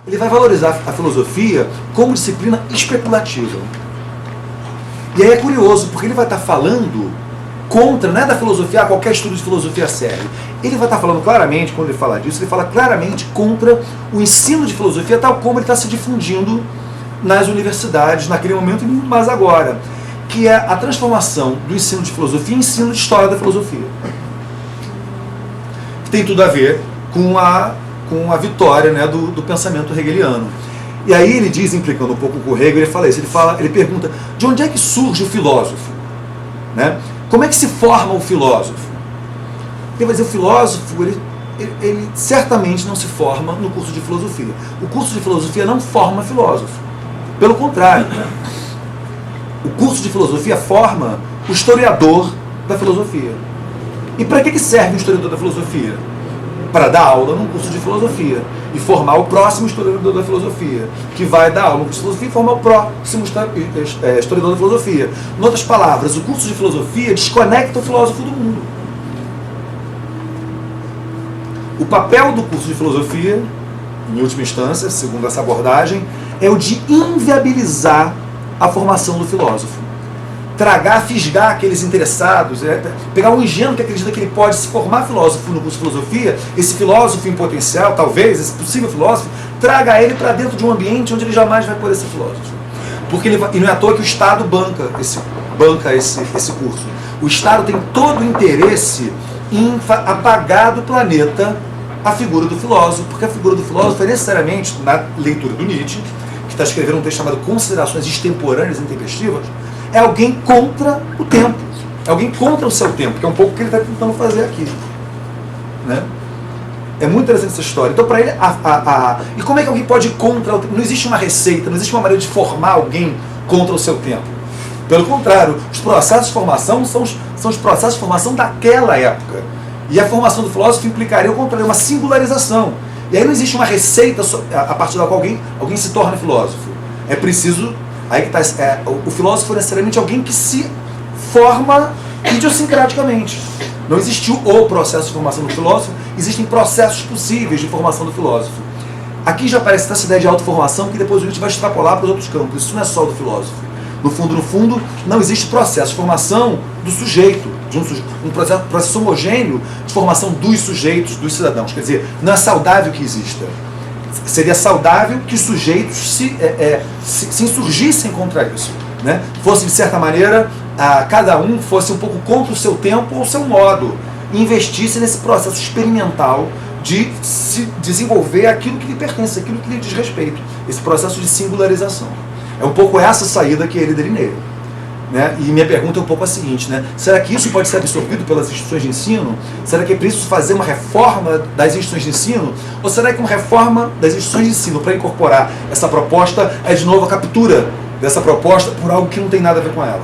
Ele vai valorizar a filosofia como disciplina especulativa. E aí é curioso, porque ele vai estar falando contra, não é da filosofia, qualquer estudo de filosofia serve. Ele vai estar falando claramente, quando ele fala disso, ele fala claramente contra o ensino de filosofia tal como ele está se difundindo nas universidades, naquele momento e muito mais agora, que é a transformação do ensino de filosofia em ensino de história da filosofia. Tem tudo a ver com a vitória, né, do pensamento hegeliano. E aí ele diz, implicando um pouco com o Hegel, ele fala isso, ele pergunta, de onde é que surge o filósofo? Né? Como é que se forma o filósofo? Ele vai dizer, o filósofo, ele certamente não se forma no curso de filosofia. O curso de filosofia não forma filósofo. Pelo contrário, o curso de filosofia forma o historiador da filosofia. E para que serve o historiador da filosofia? Para dar aula num curso de filosofia e formar o próximo historiador da filosofia, que vai dar aula no curso de filosofia e formar o próximo historiador da filosofia. Em outras palavras, o curso de filosofia desconecta o filósofo do mundo. O papel do curso de filosofia, em última instância, segundo essa abordagem, é o de inviabilizar a formação do filósofo. Tragar, fisgar aqueles interessados, pegar um ingênuo que acredita que ele pode se formar filósofo no curso de filosofia, esse filósofo em potencial, talvez, esse possível filósofo, traga ele para dentro de um ambiente onde ele jamais vai poder ser filósofo. Porque e não é à toa que o Estado banca esse curso. O Estado tem todo o interesse em apagar do planeta a figura do filósofo, porque a figura do filósofo é necessariamente, na leitura do Nietzsche, que está escrevendo um texto chamado Considerações Extemporâneas e Intempestivas, é alguém contra o tempo, é alguém contra o seu tempo, que é um pouco o que ele está tentando fazer aqui. Né? É muito interessante essa história. Então, para ele, e como é que alguém pode ir contra o tempo? Não existe uma receita, não existe uma maneira de formar alguém contra o seu tempo. Pelo contrário, os processos de formação são os processos de formação daquela época. E a formação do filósofo implicaria o contrário, uma singularização. E aí não existe uma receita a partir da qual alguém se torna filósofo. É preciso... Aí que tá, o filósofo é necessariamente alguém que se forma idiosincraticamente. Não existiu o processo de formação do filósofo, existem processos possíveis de formação do filósofo. Aqui já aparece essa ideia de autoformação que depois a gente vai extrapolar para os outros campos. Isso não é só do filósofo. No fundo, não existe processo de formação do sujeito, um processo homogêneo de formação dos sujeitos, dos cidadãos. Quer dizer, não é saudável que exista. Seria saudável que os sujeitos se insurgissem contra isso. Né? Fosse, de certa maneira, cada um fosse um pouco contra o seu tempo ou o seu modo, e investisse nesse processo experimental de se desenvolver aquilo que lhe pertence, aquilo que lhe diz respeito, esse processo de singularização. É um pouco essa saída que ele delineia. Né? E minha pergunta é um pouco a seguinte, né? Será que isso pode ser absorvido pelas instituições de ensino? Será que é preciso fazer uma reforma das instituições de ensino? Ou será que uma reforma das instituições de ensino para incorporar essa proposta é de novo a captura dessa proposta por algo que não tem nada a ver com ela?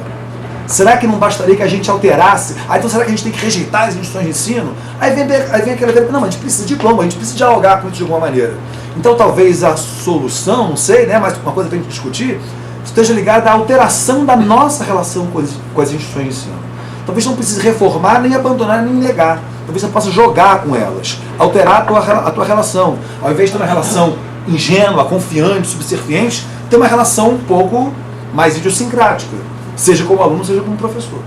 Será que não bastaria que a gente alterasse? Então será que a gente tem que rejeitar as instituições de ensino? Aí vem aquela ideia, não, mas a gente precisa de diploma, a gente precisa dialogar com isso de alguma maneira. Então talvez a solução, não sei, né, mas uma coisa para a gente discutir, esteja ligada à alteração da nossa relação com as instituições de ensino. Talvez não precise reformar, nem abandonar, nem negar. Talvez você possa jogar com elas, alterar a tua relação. Ao invés de ter uma relação ingênua, confiante, subserviente, ter uma relação um pouco mais idiosincrática, seja como aluno, seja como professor.